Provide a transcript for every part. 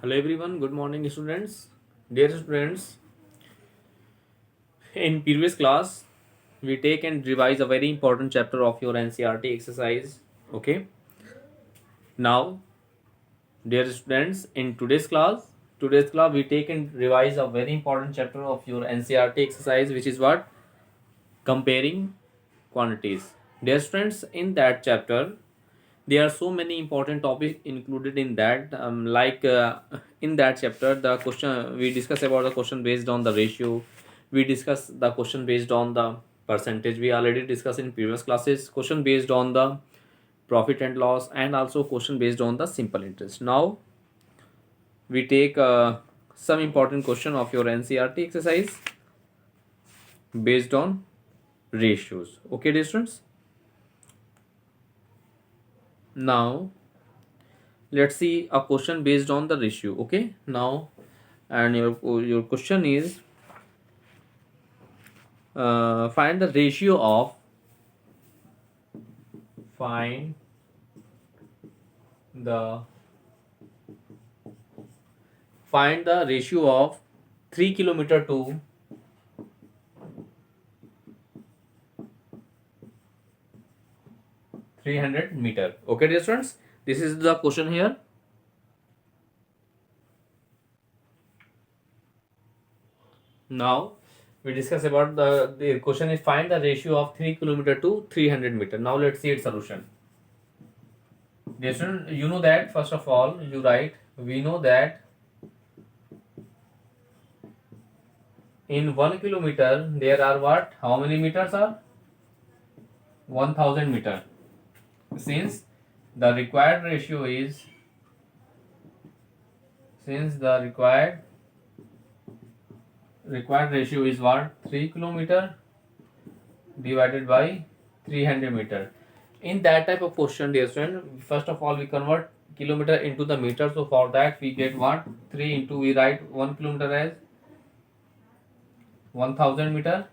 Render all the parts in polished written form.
Hello everyone, good morning students. Dear students, in previous class we take and revise a very important chapter of your NCRT exercise. Okay. Now, dear students, in today's class we take and revise a very important chapter of your NCRT exercise, which is what? Comparing quantities. Dear students, in that chapter there are so many important topics included in that, in that chapter the question we discuss about the question based on the ratio, we discuss the question based on the percentage, we already discussed in previous classes, question based on the profit and loss, and also question based on the simple interest. Now we take some important question of your NCRT exercise based on ratios. Okay, dear students. Now let's see a question based on the ratio. Okay, now, and your question is, find the ratio of, find the find the ratio of 3 kilometer to 300 meter. Okay, dear students, this is the question here. Now we discuss about the question is, find the ratio of 3 kilometer to 300 meter. Now let's see its solution. Dear student, you know that first of all you write, we know that in 1 kilometer there are what? How many meters are? 1000 meter. Since the required ratio is, since the required ratio is what? 3 kilometer divided by 300 meter. In that type of question, dear student, first of all we convert kilometer into the meter. So for that we get what? 3 into, we write 1 kilometer as 1000 meter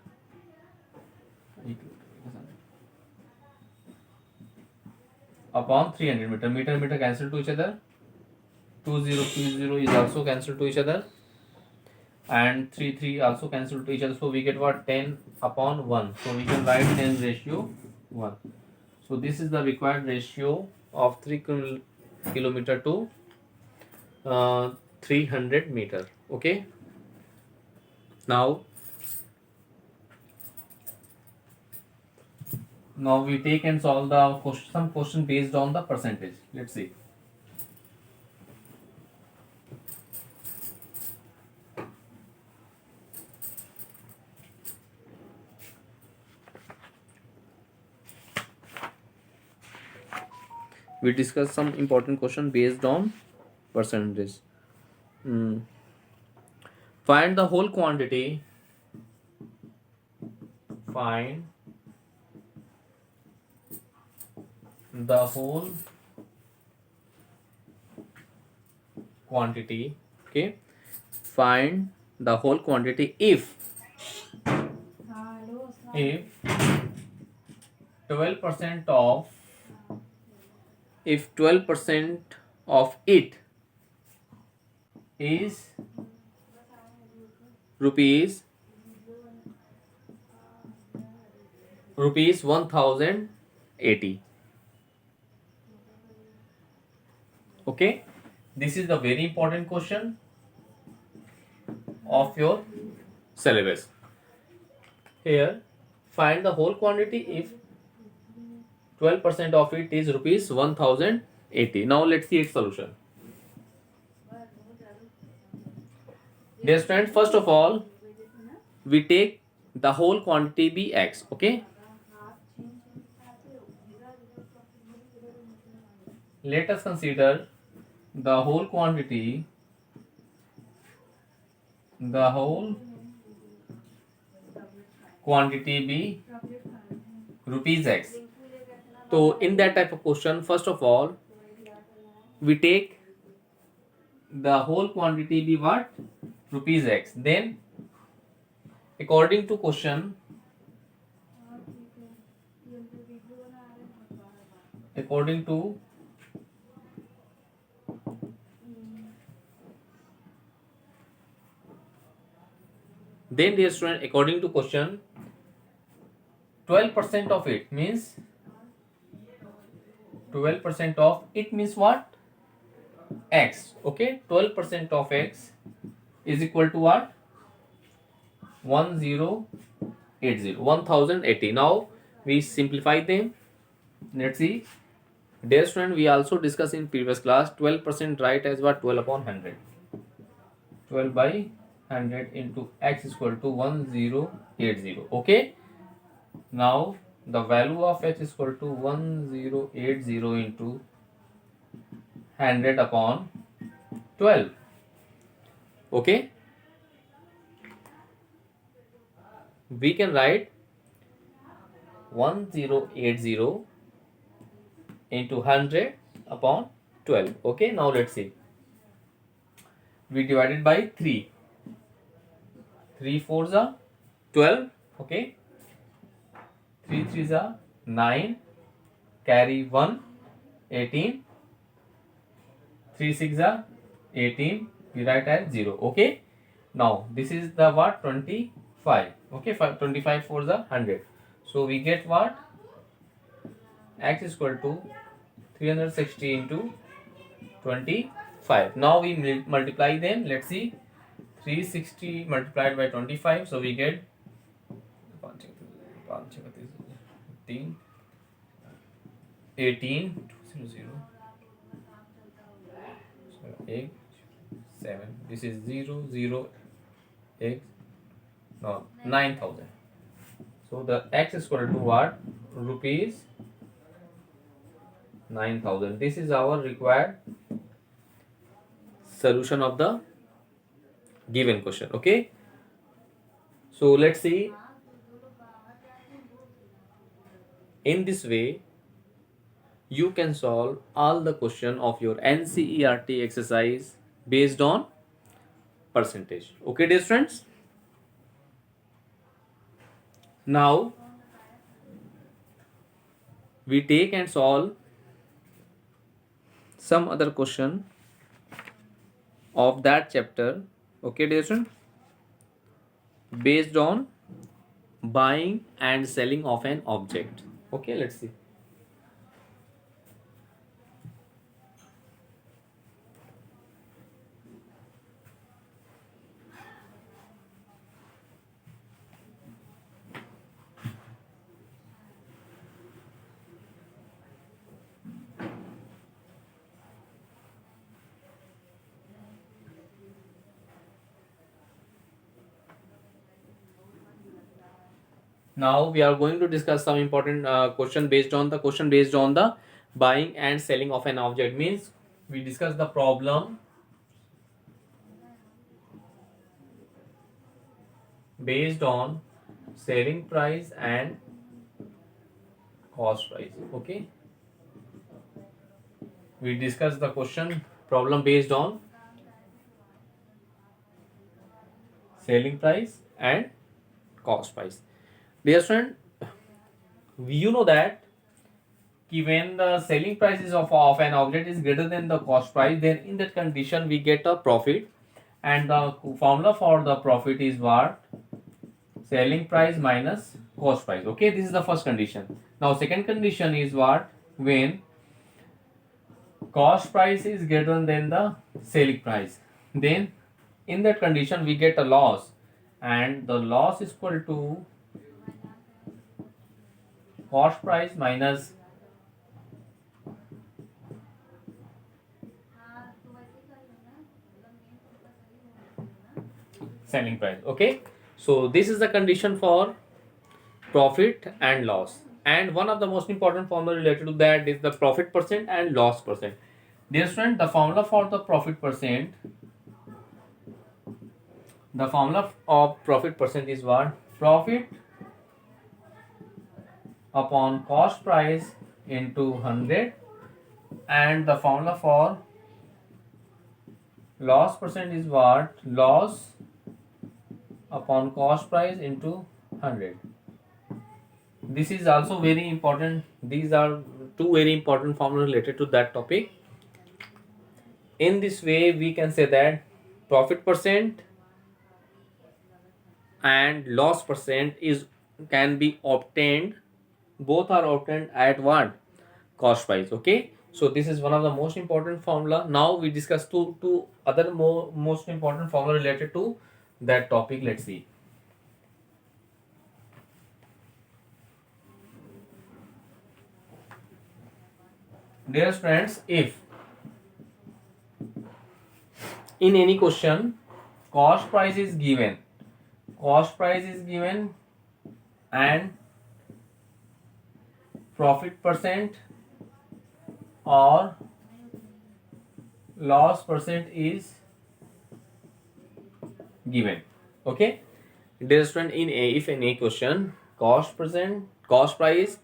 upon 300 meter. Meter meter cancel to each other. 20 is also cancelled to each other, and 3 also cancel to each other. So we get what? 10 upon 1. So we can write 10 ratio 1. So this is the required ratio of 3 kilometer to 300 meter. Okay. Now we take and solve the question, some question based on the percentage. Let's see. We discuss some important question based on percentage. Find the whole quantity. Find the whole quantity. Okay. Find the whole quantity if 12% of, if 12% of it is rupees 1080. Okay, this is the very important question of your syllabus. Here, find the whole quantity if 12% of it is rupees 1080. Now let's see its solution. Dear student, first of all we take the whole quantity be x. Okay, let us consider the whole quantity, the whole quantity be rupees x. So in that type of question, first of all we take the whole quantity be what? Rupees x. Then according to question, according to Then dear student, according to question, 12% of it means 12% of it means what? X. Okay, 12% of X is equal to what? 1080. Now we simplify them. Let's see. Dear student, we also discussed in previous class 12% right as what? 12 upon 100. 12 by 100 into X is equal to 1080. Okay. Now the value of X is equal to 1080 into 100 upon 12. Okay. We can write 1080 into 100 upon 12. Okay, now let's see. We divided by 3. 3 4s are 12. Okay. 3 3s are 9. Carry 1. 18. 3 6 are 18. We write as 0. Okay. Now this is the what? 25. Okay. 25 4s are 100. So we get what? X is equal to 360 into 25. Now we multiply them. Let's see. 360 multiplied by 25. So we get 15, 18, 200, 8, 7. This is 0, 0, X. No, 9,000. So the X is equal to what? Rupees 9,000. This is our required solution of the given question. Okay. So let's see. In this way, you can solve all the question of your NCERT exercise based on percentage. Okay, dear friends. Now we take and solve some other question of that chapter. Okay, dear friends, based on buying and selling of an object. Okay, let's see. Now we are going to discuss some important question based on the buying and selling of an object. Means we discuss the problem based on selling price and cost price. Okay, we discuss the question problem based on selling price and cost price. Dear friend, you know that when the selling price is of an object is greater than the cost price, then in that condition we get a profit, and the formula for the profit is what? Selling price minus cost price. Okay, this is the first condition. Now second condition is what? When cost price is greater than the selling price, then in that condition we get a loss, and the loss is equal to cost price minus selling price. Okay, so this is the condition for profit and loss, and one of the most important formula related to that is the profit percent and loss percent. Dear student, the formula for the profit percent, the formula of profit percent is what? Profit upon cost price into 100, and the formula for loss percent is what? Loss upon cost price into 100. This is also very important. These are two very important formulas related to that topic. In this way we can say that profit percent and loss percent is can be obtained, both are obtained at what? Cost price. Okay, so this is one of the most important formula. Now we discuss two other most important formula related to that topic. Let's see. Dear friends, if in any question cost price is given, and profit percent or loss percent is given. Okay, dear student, if in a question cost price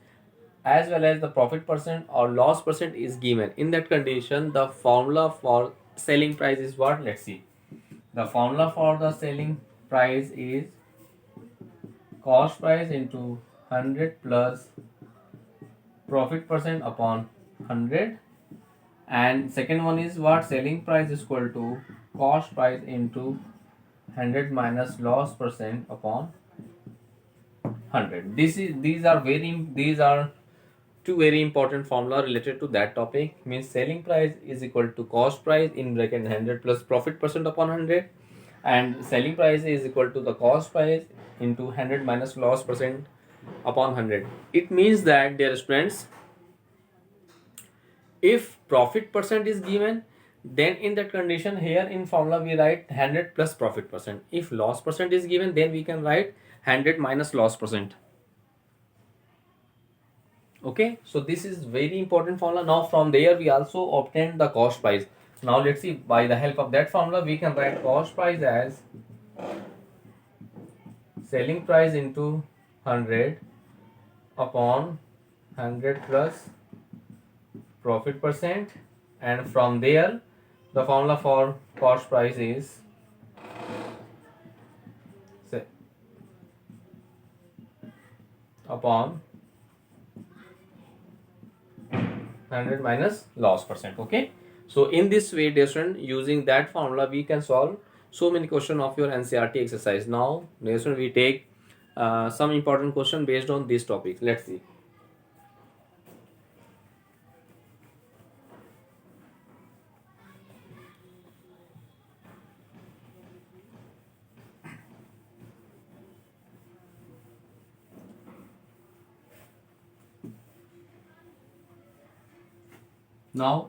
as well as the profit percent or loss percent is given, in that condition the formula for selling price is what? Let's see. The formula for the selling price is cost price into 100 plus profit percent upon 100, and second one is what? Selling price is equal to cost price into 100 minus loss percent upon 100. These are two very important formula related to that topic. Means selling price is equal to cost price in bracket 100 plus profit percent upon 100, and selling price is equal to the cost price into 100 minus loss percent upon 100. It means that, dear students, if profit percent is given, then in that condition here in formula we write 100 plus profit percent. If loss percent is given, then we can write 100 minus loss percent. Okay, so this is very important formula. Now from there we also obtain the cost price. Now let's see, by the help of that formula we can write cost price as selling price into 100 upon 100 plus profit percent, and from there the formula for cost price is upon 100 minus loss percent. Okay, so in this way, dear student, using that formula we can solve so many questions of your NCERT exercise. Now, dear student, we take some important question based on this topic. Let's see. Now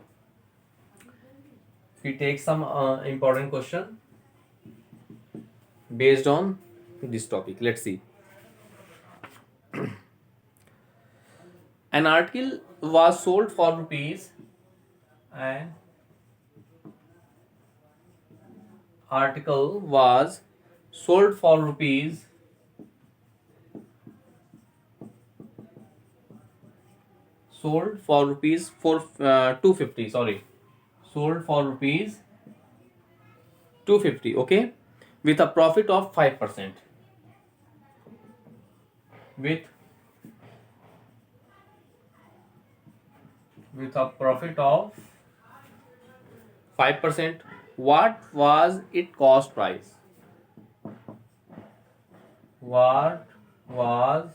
we take some important question based on this topic. Let's see. An article was sold for rupees, and article was sold for rupees 250. Sorry, sold for rupees 250. Okay, with a profit of 5%. With a profit of 5%. What was its cost price? What was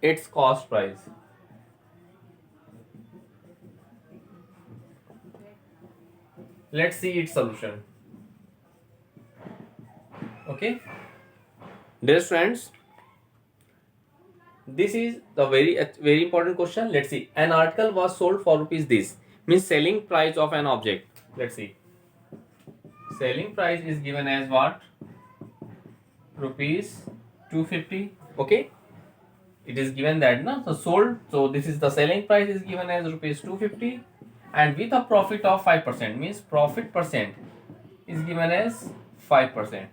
its cost price? Let's see its solution. Okay, dear friends, this is the very important question. Let's see. An article was sold for rupees this, means selling price of an object. Let's see. Selling price is given as what? Rupees 250. Okay, it is given that na, so sold, so this is the selling price is given as rupees 250, and with a profit of 5%, means profit percent is given as 5%.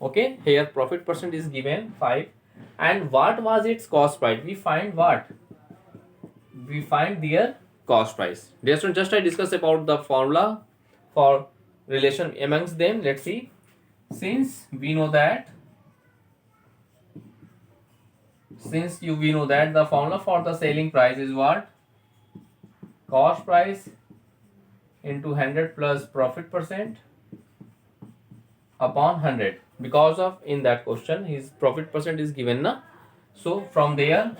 Okay, here profit percent is given 5, and what was its cost price? We find what? We find their cost price. Dear students, just I discussed about the formula for relation amongst them. Let's see. Since we know that the formula for the selling price is what? Cost price into 100 plus profit percent upon 100, because of in that question his profit percent is given na. So from there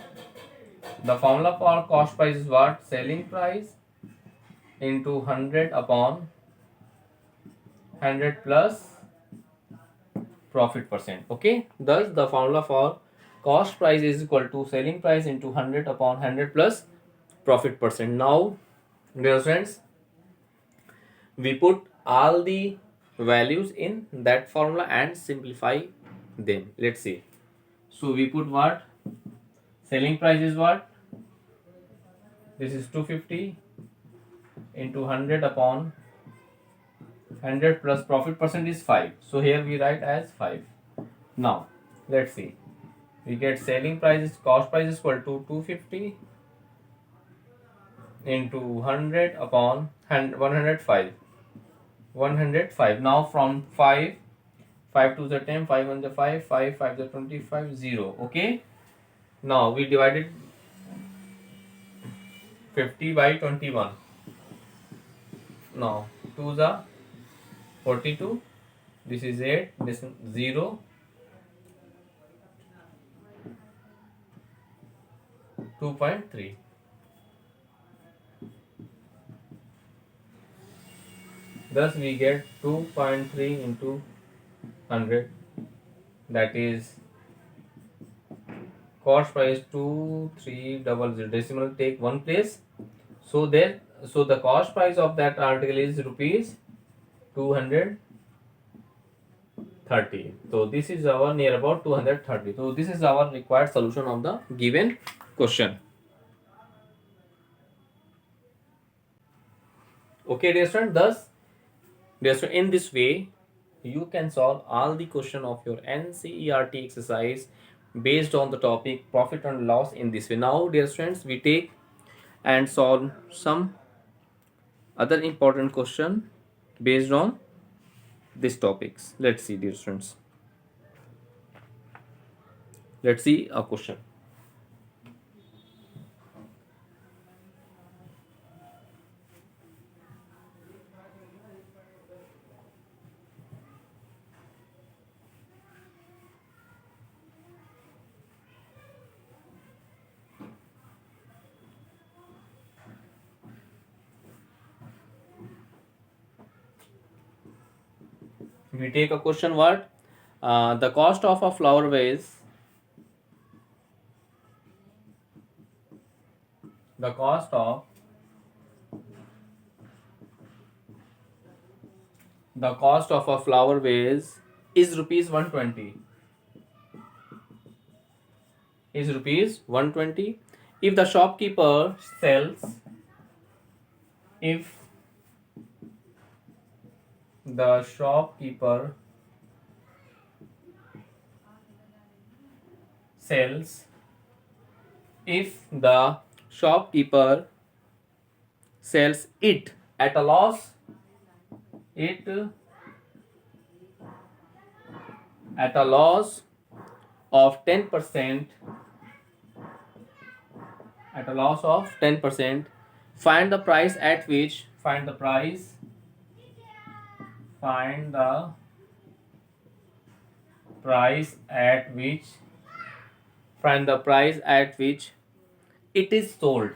the formula for cost price is what? Selling price into 100 upon 100 plus profit percent. Okay, thus the formula for cost price is equal to selling price into 100 upon 100 plus profit percent. Now dear friends, we put all the values in that formula and simplify them. Let's see. So we put what? Selling price is what? This is 250 into 100 upon 100 plus profit percent is 5. So here we write as 5. Now let's see. We get selling price is cost price is equal to 250 into 100 upon 105. 105. Now from 5, 5 to the 10, 5 on the 5, 5, 5 the 25, 0. Okay. Now we divided 50 by 21. Now 2 the 42. This is 8. This is 0. 2.3. Thus we get 2.3 into 100, that is cost price 2300. Decimal take one place. So the cost price of that article is rupees 230. So this is our near about 230. So this is our required solution of the given question. Okay dear student, thus in this way you can solve all the question of your NCERT exercise based on the topic profit and loss in this way. Now dear students, we take and solve some other important question based on these topics. Let's see dear students. Let's see a question. We take a question what? The cost of a flower vase. The cost of a flower vase is rupees 120. Is rupees 120. If the shopkeeper sells, if the shopkeeper sells, if the shopkeeper sells it at a loss, it at a loss of 10%, at a loss of 10%, find the price at which, find the price at which it is sold.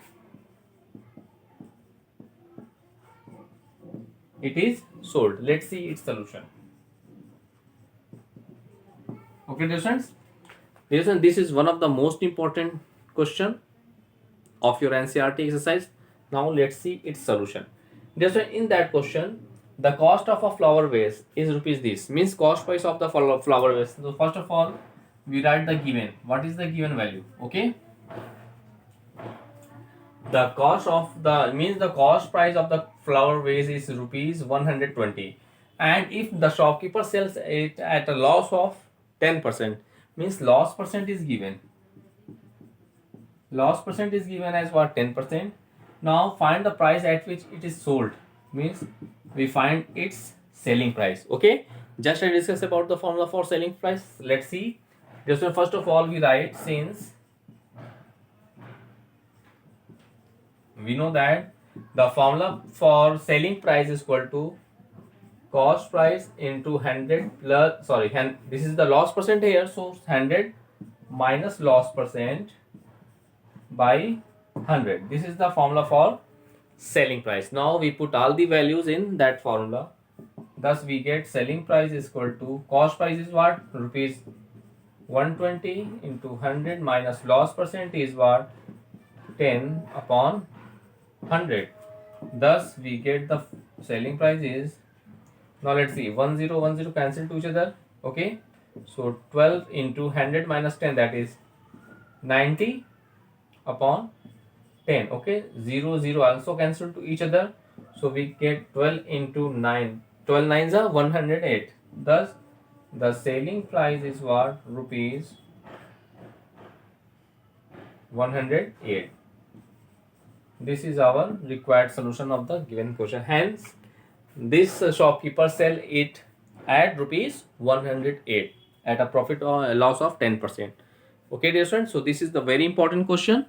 It is sold. Let's see its solution. Okay dear students, this is one of the most important question of your NCERT exercise. Now let's see its solution. Dear students, in that question the cost of a flower vase is rupees this, means cost price of the flower vase. So first of all we write the given. What is the given value? Okay, the cost of the means the cost price of the flower vase is rupees 120, and if the shopkeeper sells it at a loss of 10%, means loss percent is given. Loss percent is given as what? 10%. Now find the price at which it is sold, means we find its selling price. Okay, just I discuss about the formula for selling price. Let's see. Just first of all we write, since we know that the formula for selling price is equal to cost price into 100 plus, sorry, this is the loss percent here, so 100 minus loss percent by 100. This is the formula for selling price. Now we put all the values in that formula. Thus we get selling price is equal to cost price is what? Rupees 120 into 100 minus loss percent is what? 10 upon 100. Thus we get the selling price is, now let's see, 1010 cancel to each other. Okay, so 12 into 100 minus 10, that is 90 upon 10. Okay, 0 also cancel to each other, so we get 12 into 9, 12 nines are 108. Thus the selling price is what? Rupees 108. This is our required solution of the given question. Hence this shopkeeper sell it at rupees 108 at a profit or a loss of 10%. Okay dear students, so this is the very important question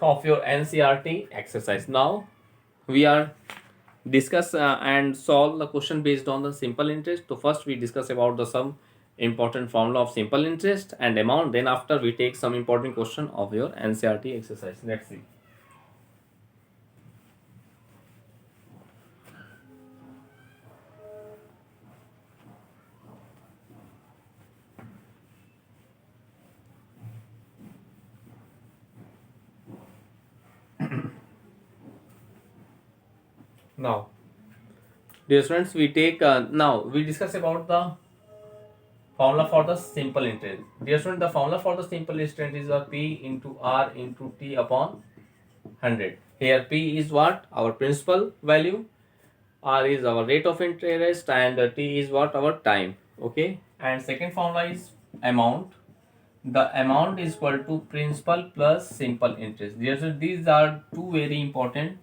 of your NCERT exercise. Now we are discuss and solve the question based on the simple interest. So first we discuss about the some important formula of simple interest and amount, then after we take some important question of your NCERT exercise. Let's see. Now dear students, we take now we discuss about the formula for the simple interest. Dear student, the formula for the simple interest is P into R into T upon 100. Here P is what? Our principal value, R is our rate of interest, and T is what? Our time. Okay, and second formula is amount. The amount is equal to principal plus simple interest. Dear student, these are two very important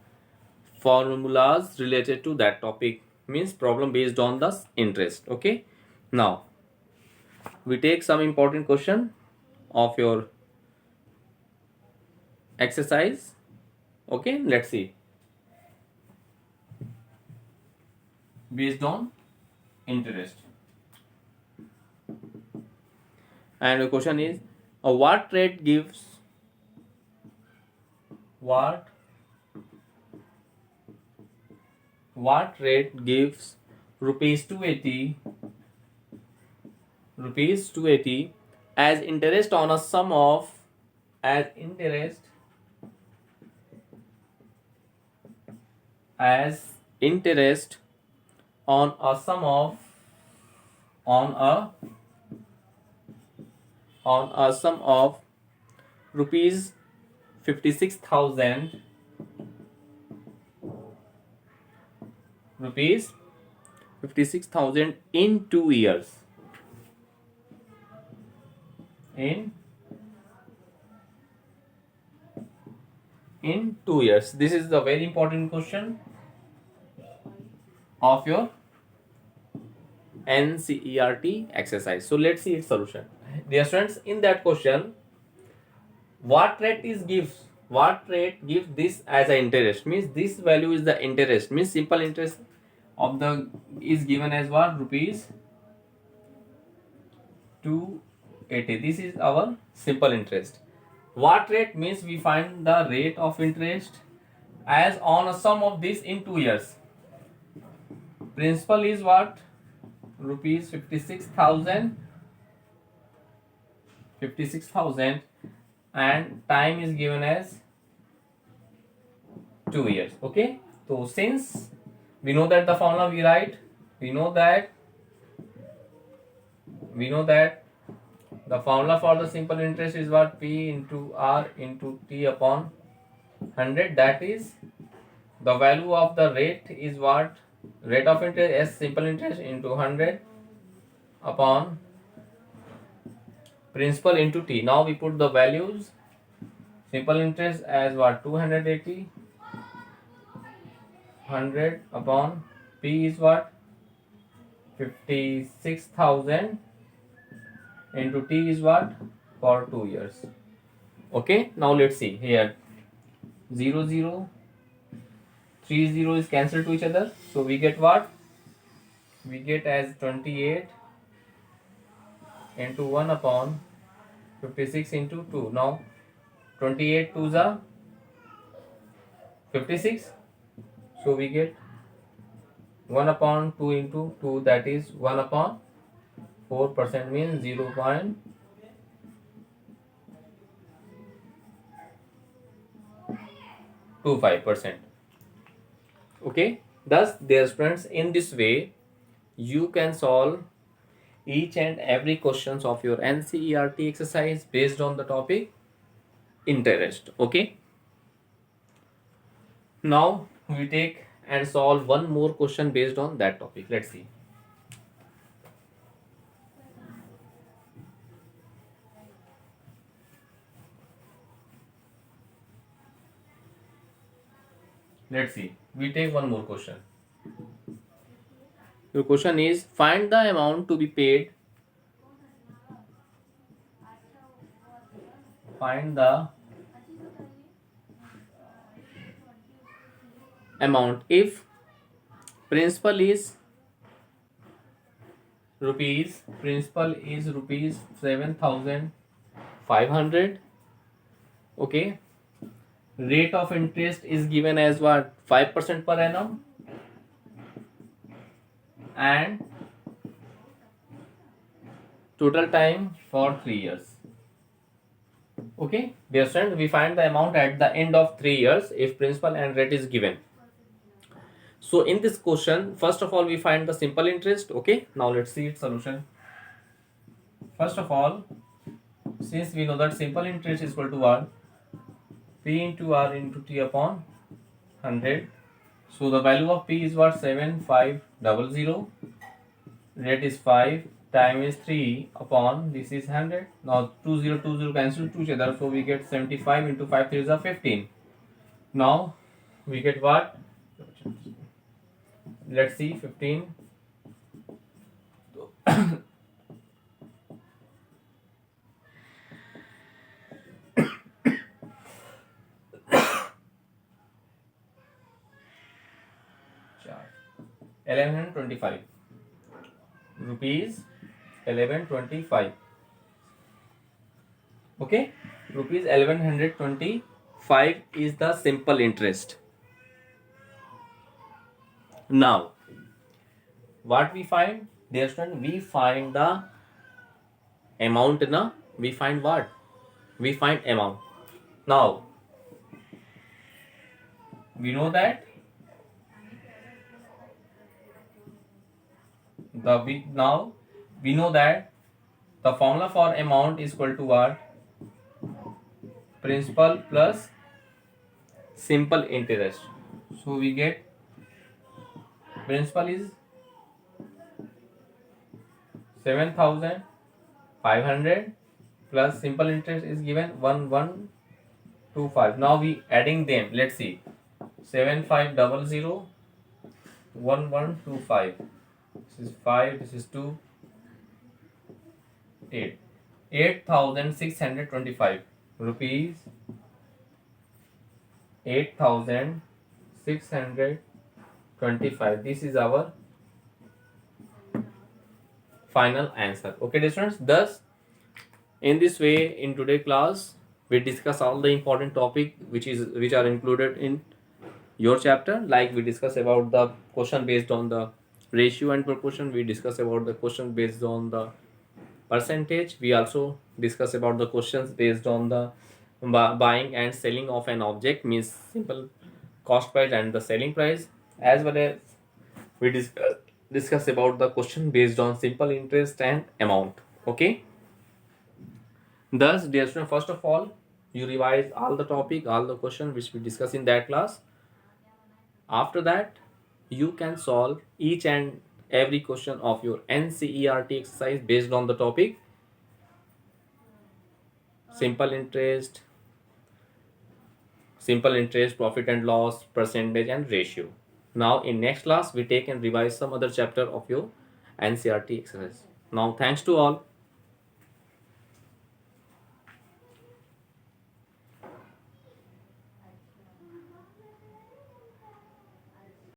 formulas related to that topic, means problem based on the interest. Okay, now we take some important question of your exercise. Okay, let's see. Based on interest, and the question is what rate gives what rate gives rupees 280 as interest on a sum of as interest on a sum of rupees 56,000 in 2 years. In 2 years. This is the very important question of your NCERT exercise. So let's see its solution. Dear students, in that question, what rate gives this as an interest, means this value is the interest, means simple interest of the is given as what? Rupees 280. This is our simple interest. What rate means we find the rate of interest as on a sum of this in 2 years. Principal is what? Rupees 56,000 and time is given as 2 years. Okay, so since we know that the formula we write, we know that the formula for the simple interest is what? P into R into T upon 100. That is the value of the rate is what? Rate of interest as simple interest into 100 upon principal into T. Now we put the values. Simple interest as what? 280. 100 upon P is what? 56,000 into T is what? For 2 years. Okay, now let's see here. 0 0 3 0 is cancelled to each other, so we get what? We get as 28 into 1 upon 56 into 2. Now 28 2s are 56, so we get 1 upon 2 into 2, that is 1 upon 4%, means 0.25%. Okay, thus dear students, in this way you can solve each and every questions of your NCERT exercise based on the topic interest. Okay, now we take and solve one more question based on that topic. Let's see. Let's see. We take one more question. Your question is, find the amount to be paid. Find the amount if principal is rupees 7,500. Okay, rate of interest is given as what? 5% per annum, and total time for 3 years. Okay, dear students, we find the amount at the end of 3 years if principal and rate is given. So in this question, first of all, we find the simple interest. Okay, now let's see its solution. First of all, since we know that simple interest is equal to what? P into R into T upon 100. So the value of P is what? 7500. Rate is 5. Time is 3 upon this is 100. Now 2020 cancel to each other, so we get 75 into 5 3 is 15. Now we get what? Let's see, 15. ₹1125. Rupees 1125. Okay, rupees 1125 is the simple interest. Now what we find, dear student? We find the amount. We find what? We find amount. Now we know that we know that the formula for amount is equal to what? Principal plus simple interest. So we get principal is 7,500 plus simple interest is given 1125. Now we adding them. Let's see, 7500 1125. This is 5, this is 2, 8. 8,625 rupees. 8,625. This is our final answer. Okay, dear students. Thus, in this way, in today's class, we discuss all the important topic which are included in your chapter. Like we discuss about the question based on the ratio and proportion. We discuss about the question based on the percentage. We also discuss about the questions based on the buying and selling of an object, means simple cost price and the selling price, as well as we discuss about the question based on simple interest and amount. Okay, thus dear student, first of all, you revise all the topic, all the question which we discuss in that class. After that, you can solve each and every question of your NCERT exercise based on the topic simple interest, profit and loss, percentage and ratio. Now in next class we take and revise some other chapter of your NCERT exercise. Now thanks to all.